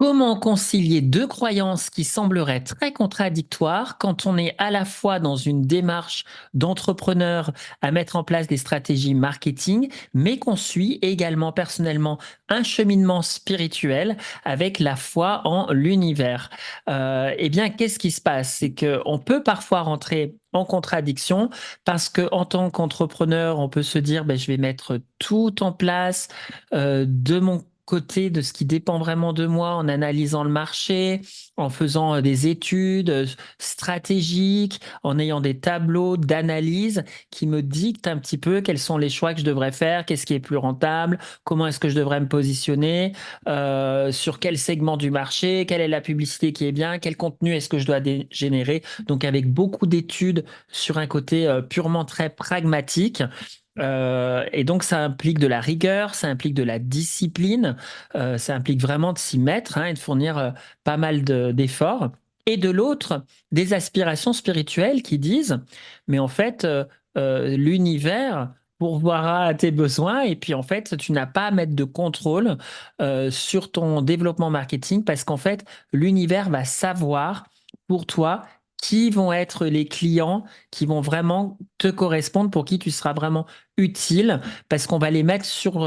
Comment concilier 2 croyances qui sembleraient très contradictoires quand on est à la fois dans une démarche d'entrepreneur à mettre en place des stratégies marketing, mais qu'on suit également personnellement un cheminement spirituel avec la foi en l'univers? Eh bien, qu'est-ce qui se passe? C'est qu'on peut parfois rentrer en contradiction parce qu'en tant qu'entrepreneur, on peut se dire: «Beh, je vais mettre tout en place, de mon côté, de ce qui dépend vraiment de moi, en analysant le marché, en faisant, des études, stratégiques, en ayant des tableaux d'analyse qui me dictent un petit peu quels sont les choix que je devrais faire, qu'est-ce qui est plus rentable, comment est-ce que je devrais me positionner, sur quel segment du marché, quelle est la publicité qui est bien, quel contenu est-ce que je dois générer. Donc avec beaucoup d'études sur un côté, purement très pragmatique. Et donc ça implique de la rigueur, ça implique de la discipline, ça implique vraiment de s'y mettre, hein, et de fournir, pas mal d'efforts. Et de l'autre, des aspirations spirituelles qui disent: «Mais en fait, l'univers pourvoira à tes besoins et puis en fait, tu n'as pas à mettre de contrôle, sur ton développement marketing parce qu'en fait, l'univers va savoir pour toi qui vont être les clients qui vont vraiment te correspondre, pour qui tu seras vraiment utile parce qu'on va les mettre sur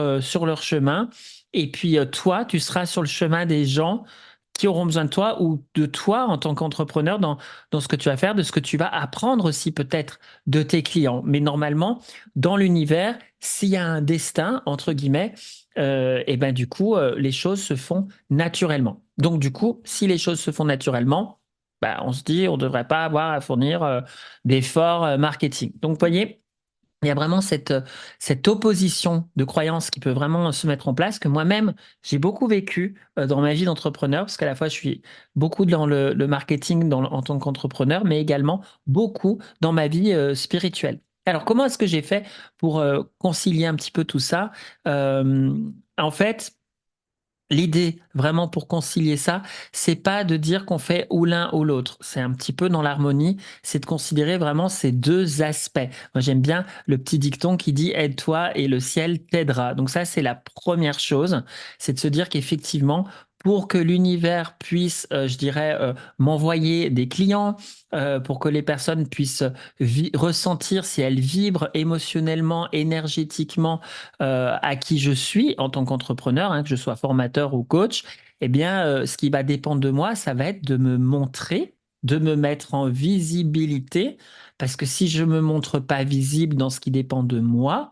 leur chemin et puis, toi, tu seras sur le chemin des gens qui auront besoin de toi ou de toi en tant qu'entrepreneur dans ce que tu vas faire, de ce que tu vas apprendre aussi peut-être de tes clients. Mais normalement, dans l'univers, s'il y a un «destin» entre guillemets, et ben, du coup, les choses se font naturellement. Donc du coup, si les choses se font naturellement, bah, on se dit: «On ne devrait pas avoir à fournir, d'efforts, marketing». Donc vous voyez, il y a vraiment cette opposition de croyances qui peut vraiment se mettre en place, que moi-même, j'ai beaucoup vécu, dans ma vie d'entrepreneur, parce qu'à la fois, je suis beaucoup dans le marketing en tant qu'entrepreneur, mais également beaucoup dans ma vie, spirituelle. Alors comment est-ce que j'ai fait pour, concilier un petit peu tout ça? En fait, l'idée vraiment pour concilier ça, c'est pas de dire qu'on fait ou l'un ou l'autre. C'est un petit peu dans l'harmonie, c'est de considérer vraiment ces 2 aspects. Moi, j'aime bien le petit dicton qui dit: «Aide-toi et le ciel t'aidera». Donc ça, c'est la première chose, c'est de se dire qu'effectivement, pour que l'univers puisse, je dirais, m'envoyer des clients, pour que les personnes puissent ressentir si elles vibrent émotionnellement, énergétiquement, à qui je suis en tant qu'entrepreneur, hein, que je sois formateur ou coach, eh bien, ce qui va dépendre de moi, ça va être de me montrer, de me mettre en visibilité. Parce que si je me montre pas visible dans ce qui dépend de moi,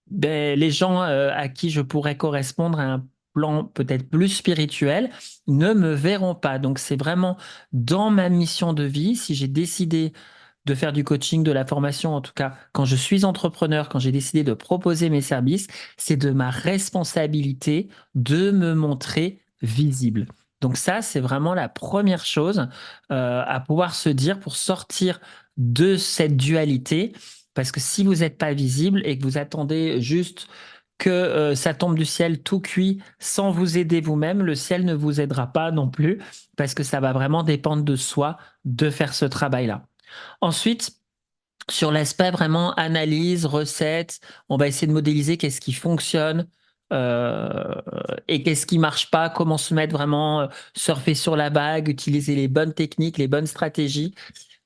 beh, les gens, à qui je pourrais correspondre à un plan peut-être plus spirituel, ne me verront pas. Donc c'est vraiment dans ma mission de vie, si j'ai décidé de faire du coaching, de la formation, en tout cas, quand je suis entrepreneur, quand j'ai décidé de proposer mes services, c'est de ma responsabilité de me montrer visible. Donc ça, c'est vraiment la première chose, à pouvoir se dire pour sortir de cette dualité. Parce que si vous n'êtes pas visible et que vous attendez juste que, ça tombe du ciel tout cuit sans vous aider vous-même, le ciel ne vous aidera pas non plus parce que ça va vraiment dépendre de soi de faire ce travail-là. Ensuite, sur l'aspect vraiment analyse, recette, on va essayer de modéliser qu'est-ce qui fonctionne, heu et qu'est-ce qui marche pas, comment se mettre vraiment, surfer sur la vague, utiliser les bonnes techniques, les bonnes stratégies.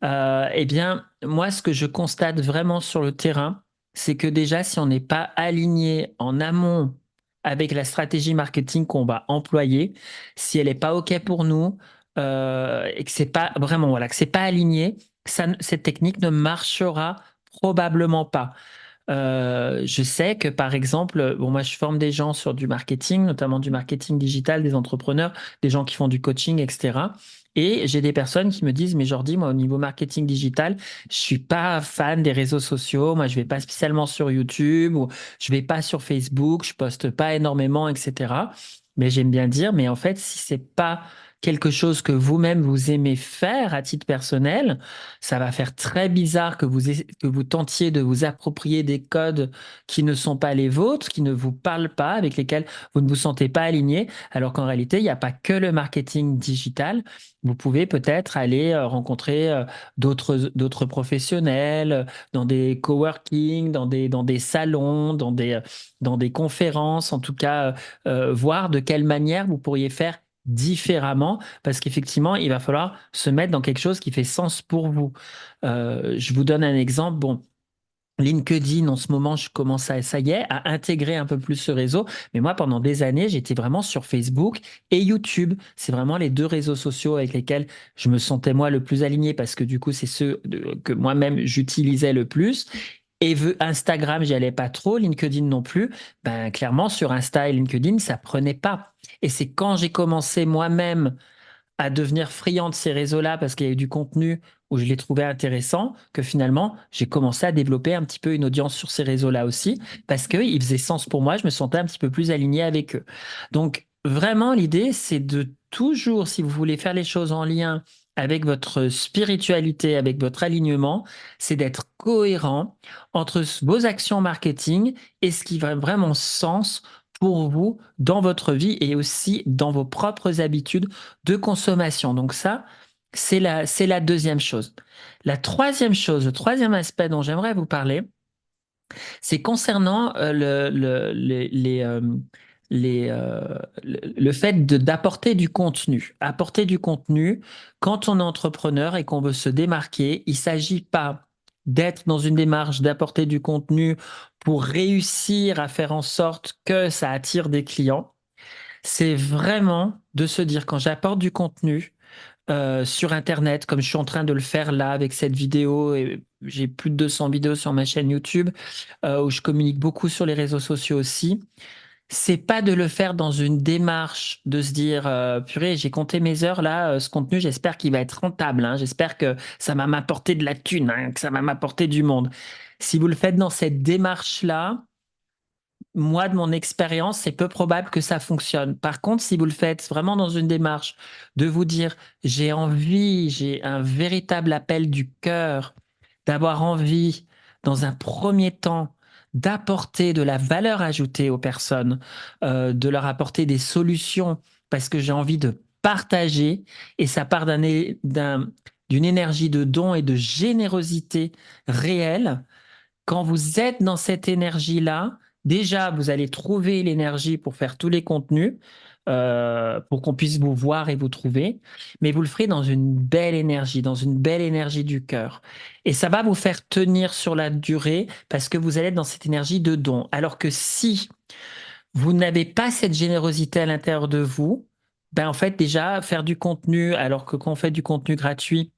Et bien, moi, ce que je constate vraiment sur le terrain, c'est que déjà, si on n'est pas aligné en amont avec la stratégie marketing qu'on va employer, si elle est pas OK pour nous, et que c'est pas vraiment, voilà, que c'est pas aligné, cette technique ne marchera probablement pas. Je sais que par exemple, bon moi je forme des gens sur du marketing, notamment du marketing digital, des entrepreneurs, des gens qui font du coaching et cetera et j'ai des personnes qui me disent: «Mais Jordi, moi au niveau marketing digital, je suis pas fan des réseaux sociaux. Moi je vais pas spécialement sur YouTube ou je vais pas sur Facebook, je poste pas énormément et cetera». Mais j'aime bien dire: «Mais en fait, si c'est pas quelque chose que vous-même vous aimez faire à titre personnel, ça va faire très bizarre que vous tentiez de vous approprier des codes qui ne sont pas les vôtres, qui ne vous parlent pas, avec lesquels vous ne vous sentez pas aligné, alors qu'en réalité, il n'y a pas que le marketing digital. Vous pouvez peut-être aller, rencontrer, d'autres professionnels, dans des coworking, dans des salons, dans des conférences, en tout cas, voir de quelle manière vous pourriez faire différemment parce qu'effectivement, il va falloir se mettre dans quelque chose qui fait sens pour vous. Je vous donne un exemple. Bon, LinkedIn, en ce moment, je commence à, ça y est, à intégrer un peu plus ce réseau. Mais moi, pendant des années, j'étais vraiment sur Facebook et YouTube. C'est vraiment les deux réseaux sociaux avec lesquels je me sentais moi le plus aligné parce que du coup, c'est que moi-même j'utilisais le plus. Et Instagram, j'y allais pas trop, LinkedIn non plus. Ben, clairement, sur Insta et LinkedIn, ça prenait pas. Et c'est quand j'ai commencé moi-même à devenir friand de ces réseaux-là parce qu'il y a eu du contenu où je les trouvais intéressants, que finalement, j'ai commencé à développer un petit peu une audience sur ces réseaux-là aussi, parce qu'ils faisaient sens pour moi, je me sentais un petit peu plus aligné avec eux. Donc, vraiment, l'idée, c'est de toujours, si vous voulez faire les choses en lien avec votre spiritualité, avec votre alignement, c'est d'être cohérent entre vos actions marketing et ce qui va vraiment sens pour vous dans votre vie et aussi dans vos propres habitudes de consommation. Donc ça, c'est la deuxième chose. La troisième chose, le troisième aspect dont j'aimerais vous parler, c'est concernant le fait d'apporter du contenu. Apporter du contenu, quand on est entrepreneur et qu'on veut se démarquer, il ne s'agit pas d'être dans une démarche d'apporter du contenu pour réussir à faire en sorte que ça attire des clients. C'est vraiment de se dire quand j'apporte du contenu, sur Internet, comme je suis en train de le faire là avec cette vidéo, et j'ai plus de 200 vidéos sur ma chaîne YouTube, où je communique beaucoup sur les réseaux sociaux aussi. C'est pas de le faire dans une démarche de se dire, purée, j'ai compté mes heures là, ce contenu, j'espère qu'il va être rentable, hein, j'espère que ça va m'apporter de la thune, hein, que ça va m'apporter du monde. Si vous le faites dans cette démarche-là, moi, de mon expérience, c'est peu probable que ça fonctionne. Par contre, si vous le faites vraiment dans une démarche de vous dire, j'ai envie, j'ai un véritable appel du cœur, d'avoir envie, dans un premier temps, d'apporter de la valeur ajoutée aux personnes, de leur apporter des solutions, parce que j'ai envie de partager, et ça part d'une énergie de don et de générosité réelle. Quand vous êtes dans cette énergie-là, déjà, vous allez trouver l'énergie pour faire tous les contenus, pour qu'on puisse vous voir et vous trouver, mais vous le ferez dans une belle énergie du cœur. Et ça va vous faire tenir sur la durée parce que vous allez être dans cette énergie de don. Alors que si vous n'avez pas cette générosité à l'intérieur de vous, ben en fait, déjà, faire du contenu, alors que quand on fait du contenu gratuit,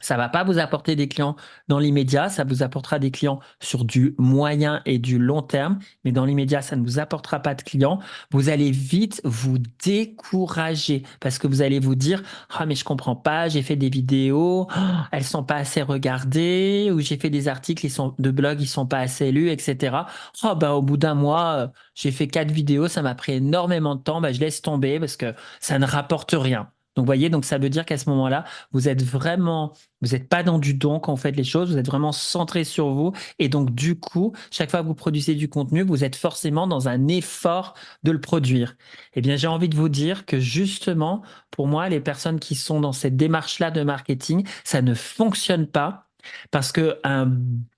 ça va pas vous apporter des clients dans l'immédiat, ça vous apportera des clients sur du moyen et du long terme, mais dans l'immédiat, ça ne vous apportera pas de clients. Vous allez vite vous décourager parce que vous allez vous dire, ah mais je comprends pas, j'ai fait des vidéos, elles sont pas assez regardées, ou j'ai fait des articles de blog, ils sont pas assez lus, etc. Oh bah au bout d'un mois, j'ai fait 4 vidéos, ça m'a pris énormément de temps, bah je laisse tomber parce que ça ne rapporte rien. Donc, vous voyez, donc ça veut dire qu'à ce moment-là, vous n'êtes pas dans du don quand vous faites les choses, vous êtes vraiment centré sur vous. Et donc, du coup, chaque fois que vous produisez du contenu, vous êtes forcément dans un effort de le produire. Eh bien, j'ai envie de vous dire que justement, pour moi, les personnes qui sont dans cette démarche-là de marketing, ça ne fonctionne pas parce que un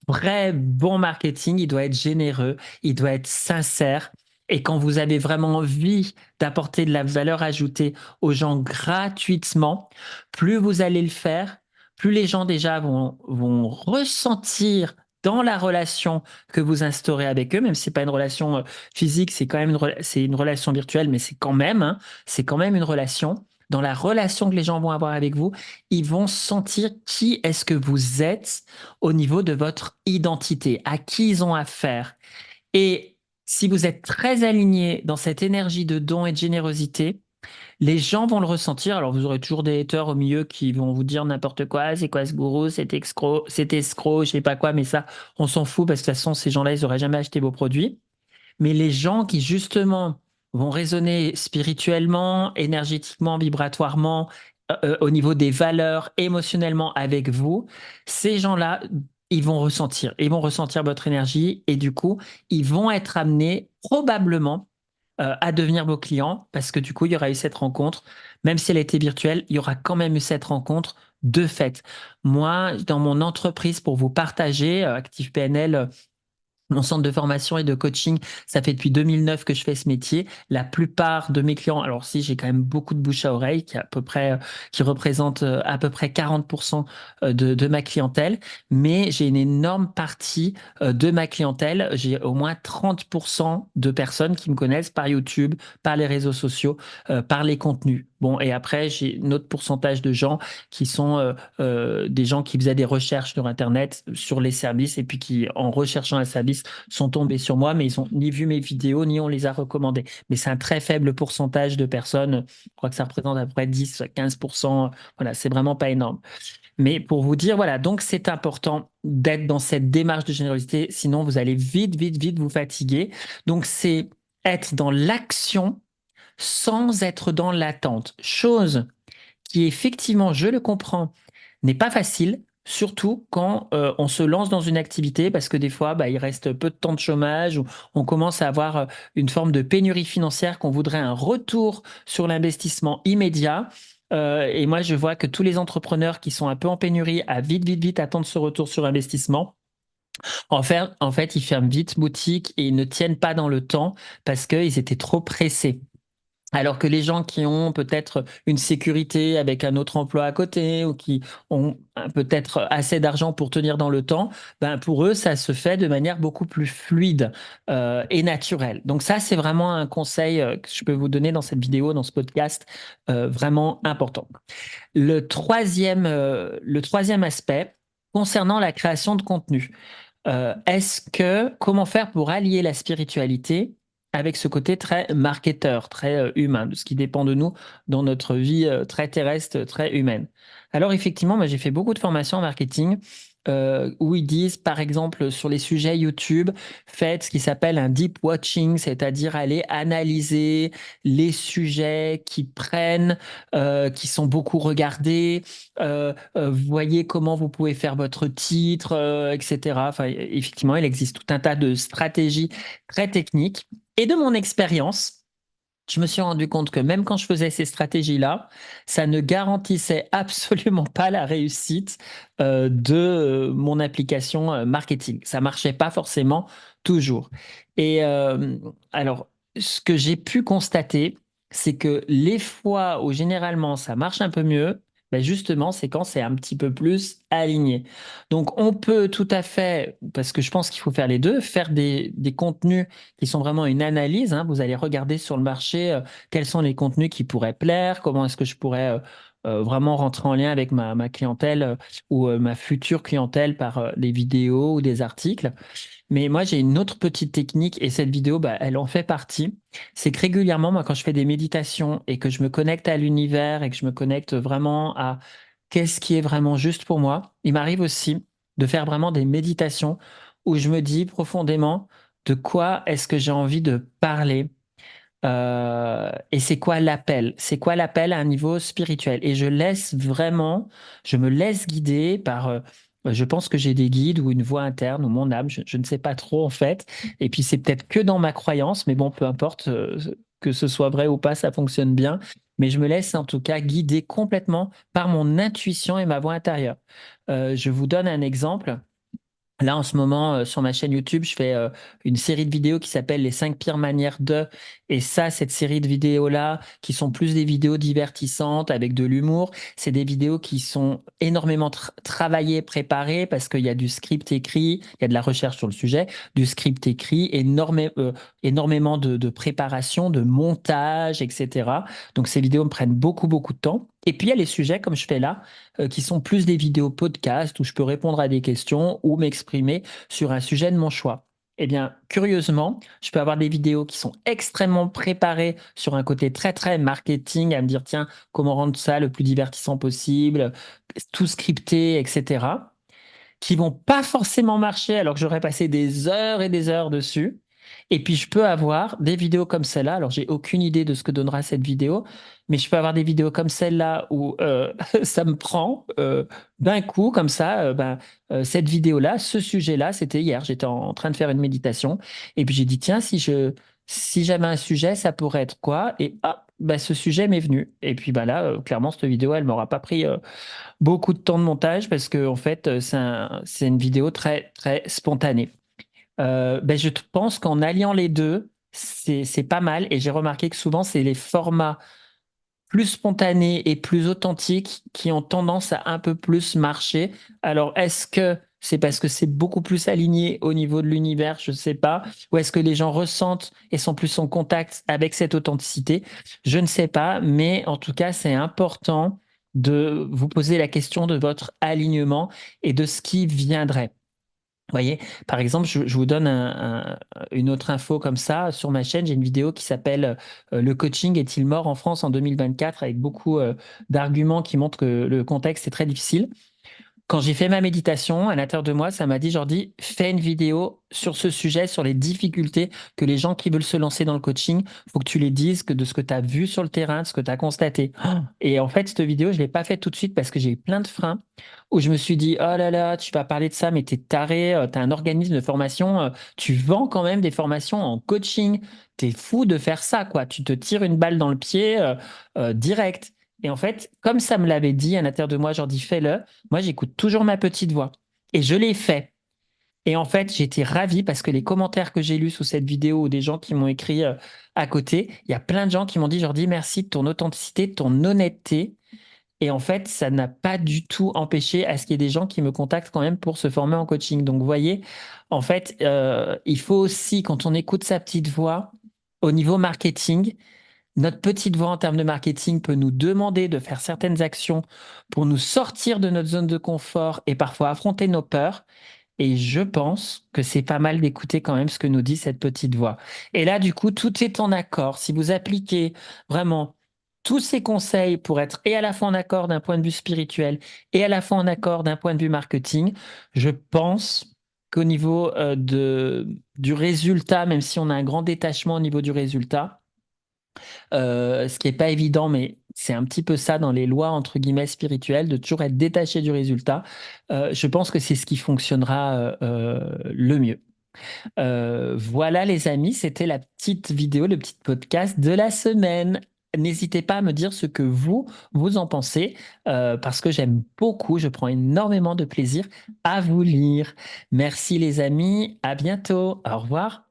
vrai bon marketing, il doit être généreux, il doit être sincère. Et quand vous avez vraiment envie d'apporter de la valeur ajoutée aux gens gratuitement, plus vous allez le faire, plus les gens déjà vont ressentir dans la relation que vous instaurez avec eux, même si c'est pas une relation physique, c'est quand même c'est une relation virtuelle, mais c'est quand même, hein, c'est quand même une relation. Dans la relation que les gens vont avoir avec vous, ils vont sentir qui est-ce que vous êtes au niveau de votre identité, à qui ils ont affaire. Et si vous êtes très aligné dans cette énergie de don et de générosité, les gens vont le ressentir. Alors, vous aurez toujours des haters au milieu qui vont vous dire n'importe quoi. C'est quoi ce gourou? C'est escroc, je sais pas quoi. Mais ça, on s'en fout parce que de toute façon, ces gens-là, ils auraient jamais acheté vos produits. Mais les gens qui, justement, vont résonner spirituellement, énergétiquement, vibratoirement, au niveau des valeurs, émotionnellement avec vous, ces gens-là, ils vont ressentir votre énergie et du coup, ils vont être amenés probablement à devenir vos clients parce que du coup, il y aura eu cette rencontre. Même si elle était virtuelle, il y aura quand même eu cette rencontre de fait. Moi, dans mon entreprise, pour vous partager, Active PNL, Mon centre de formation et de coaching, ça fait depuis 2009 que je fais ce métier. La plupart de mes clients, alors si j'ai quand même beaucoup de bouche à oreille, qui est à peu près, qui représente à peu près 40% de ma clientèle, mais j'ai une énorme partie de ma clientèle. J'ai au moins 30% de personnes qui me connaissent par YouTube, par les réseaux sociaux, par les contenus. Bon, et après, j'ai un autre pourcentage de gens qui sont des gens qui faisaient des recherches sur Internet, sur les services, et puis qui, en recherchant un service, sont tombés sur moi, mais ils ont ni vu mes vidéos, ni on les a recommandés. Mais c'est un très faible pourcentage de personnes. Je crois que ça représente à peu près 10-15%. Voilà, c'est vraiment pas énorme. Mais pour vous dire, voilà, donc c'est important d'être dans cette démarche de générosité, sinon vous allez vite, vite, vite vous fatiguer. Donc c'est être dans l'action sans être dans l'attente. Chose qui effectivement, je le comprends, n'est pas facile, surtout quand on se lance dans une activité, parce que des fois, bah, il reste peu de temps de chômage, ou on commence à avoir une forme de pénurie financière, qu'on voudrait un retour sur l'investissement immédiat. Et moi, je vois que tous les entrepreneurs qui sont un peu en pénurie, à vite, vite, vite attendre ce retour sur investissement. En fait, ils ferment vite boutique et ils ne tiennent pas dans le temps parce qu'ils étaient trop pressés. Alors que les gens qui ont peut-être une sécurité avec un autre emploi à côté ou qui ont peut-être assez d'argent pour tenir dans le temps, ben pour eux, ça se fait de manière beaucoup plus fluide et naturelle. Donc ça, c'est vraiment un conseil que je peux vous donner dans cette vidéo, dans ce podcast, vraiment important. Le troisième aspect concernant la création de contenu. Comment faire pour allier la spiritualité avec ce côté très marketeur, très humain, de ce qui dépend de nous dans notre vie très terrestre, très humaine. Alors effectivement, moi j'ai fait beaucoup de formations en marketing où ils disent, par exemple, sur les sujets YouTube, faites ce qui s'appelle un deep watching, c'est-à-dire aller analyser les sujets qui prennent, qui sont beaucoup regardés, voyez comment vous pouvez faire votre titre, etc. Enfin, effectivement, il existe tout un tas de stratégies très techniques. Et de mon expérience, je me suis rendu compte que même quand je faisais ces stratégies-là, ça ne garantissait absolument pas la réussite de mon application marketing. Ça marchait pas forcément toujours. Et alors, ce que j'ai pu constater, c'est que les fois où généralement ça marche un peu mieux, ben justement, c'est quand c'est un petit peu plus aligné. Donc, on peut tout à fait, parce que je pense qu'il faut faire les deux, faire des contenus qui sont vraiment une analyse, hein. Vous allez regarder sur le marché quels sont les contenus qui pourraient plaire, comment est-ce que je pourrais vraiment rentrer en lien avec ma clientèle ou ma future clientèle par des vidéos ou des articles. Mais moi, j'ai une autre petite technique et cette vidéo, bah, elle en fait partie. C'est que régulièrement, moi, quand je fais des méditations et que je me connecte à l'univers et que je me connecte vraiment à qu'est-ce qui est vraiment juste pour moi, il m'arrive aussi de faire vraiment des méditations où je me dis profondément de quoi est-ce que j'ai envie de parler et c'est quoi l'appel? C'est quoi l'appel à un niveau spirituel? Et je me laisse guider par, je pense que j'ai des guides ou une voix interne ou mon âme, je ne sais pas trop en fait. Et puis c'est peut-être que dans ma croyance, mais bon, peu importe que ce soit vrai ou pas, ça fonctionne bien. Mais je me laisse en tout cas guider complètement par mon intuition et ma voix intérieure. Je vous donne un exemple. Là, en ce moment, sur ma chaîne YouTube, je fais une série de vidéos qui s'appelle Les 5 pires manières de. Et ça, cette série de vidéos-là, qui sont plus des vidéos divertissantes avec de l'humour, c'est des vidéos qui sont énormément travaillées, préparées, parce qu'il y a du script écrit, il y a de la recherche sur le sujet, du script écrit, énormément de préparation, de montage, etc. Donc, ces vidéos me prennent beaucoup, beaucoup de temps. Et puis, il y a les sujets, comme je fais là, qui sont plus des vidéos podcast où je peux répondre à des questions ou m'exprimer sur un sujet de mon choix. Eh bien, curieusement, je peux avoir des vidéos qui sont extrêmement préparées sur un côté très, très marketing, à me dire, tiens, comment rendre ça le plus divertissant possible, tout scripté, etc., qui vont pas forcément marcher alors que j'aurais passé des heures et des heures dessus. Et puis, je peux avoir des vidéos comme celle-là. Alors, j'ai aucune idée de ce que donnera cette vidéo, mais je peux avoir des vidéos comme celle-là où ça me prend d'un coup, comme ça. Cette vidéo-là, ce sujet-là, c'était hier. J'étais en train de faire une méditation. Et puis, j'ai dit, tiens, si j'avais un sujet, ça pourrait être quoi? Et hop, bah, ce sujet m'est venu. Et puis, bah, là, clairement, cette vidéo, elle m'aura pas pris beaucoup de temps de montage parce que, en fait, c'est une vidéo très, très spontanée. Ben, je pense qu'en alliant les deux, c'est pas mal. Et j'ai remarqué que souvent, c'est les formats plus spontanés et plus authentiques qui ont tendance à un peu plus marcher. Alors, est-ce que c'est parce que c'est beaucoup plus aligné au niveau de l'univers, je ne sais pas, ou est-ce que les gens ressentent et sont plus en contact avec cette authenticité? Je ne sais pas, mais en tout cas, c'est important de vous poser la question de votre alignement et de ce qui viendrait. Vous voyez, par exemple, je vous donne une autre info comme ça. Sur ma chaîne, j'ai une vidéo qui s'appelle Le coaching est-il mort en France en 2024 avec beaucoup d'arguments qui montrent que le contexte est très difficile. Quand j'ai fait ma méditation, à l'intérieur de moi, ça m'a dit, Jordi, fais une vidéo sur ce sujet, sur les difficultés que les gens qui veulent se lancer dans le coaching, faut que tu les dises que de ce que tu as vu sur le terrain, de ce que tu as constaté. Et en fait, cette vidéo, je l'ai pas faite tout de suite parce que j'ai eu plein de freins où je me suis dit, oh là là, tu vas parler de ça, mais t'es taré, t'as un organisme de formation, tu vends quand même des formations en coaching, t'es fou de faire ça, quoi. Tu te tires une balle dans le pied direct. Et en fait, comme ça me l'avait dit à l'intérieur de moi, Jordi, fais-le. Moi, j'écoute toujours ma petite voix. Et je l'ai fait. Et en fait, j'étais ravi parce que les commentaires que j'ai lus sous cette vidéo ou des gens qui m'ont écrit à côté, il y a plein de gens qui m'ont dit, Jordi, merci de ton authenticité, de ton honnêteté. Et en fait, ça n'a pas du tout empêché à ce qu'il y ait des gens qui me contactent quand même pour se former en coaching. Donc, vous voyez, en fait, il faut aussi, quand on écoute sa petite voix, au niveau marketing, notre petite voix en termes de marketing peut nous demander de faire certaines actions pour nous sortir de notre zone de confort et parfois affronter nos peurs. Et je pense que c'est pas mal d'écouter quand même ce que nous dit cette petite voix. Et là, du coup, tout est en accord. Si vous appliquez vraiment tous ces conseils pour être et à la fois en accord d'un point de vue spirituel et à la fois en accord d'un point de vue marketing, je pense qu'au niveau du résultat, même si on a un grand détachement au niveau du résultat, ce qui n'est pas évident, mais c'est un petit peu ça dans les lois, entre guillemets, spirituelles, de toujours être détaché du résultat. Je pense que c'est ce qui fonctionnera le mieux. Voilà les amis, c'était la petite vidéo, le petit podcast de la semaine. N'hésitez pas à me dire ce que vous en pensez, parce que j'aime beaucoup, je prends énormément de plaisir à vous lire. Merci les amis, à bientôt, au revoir.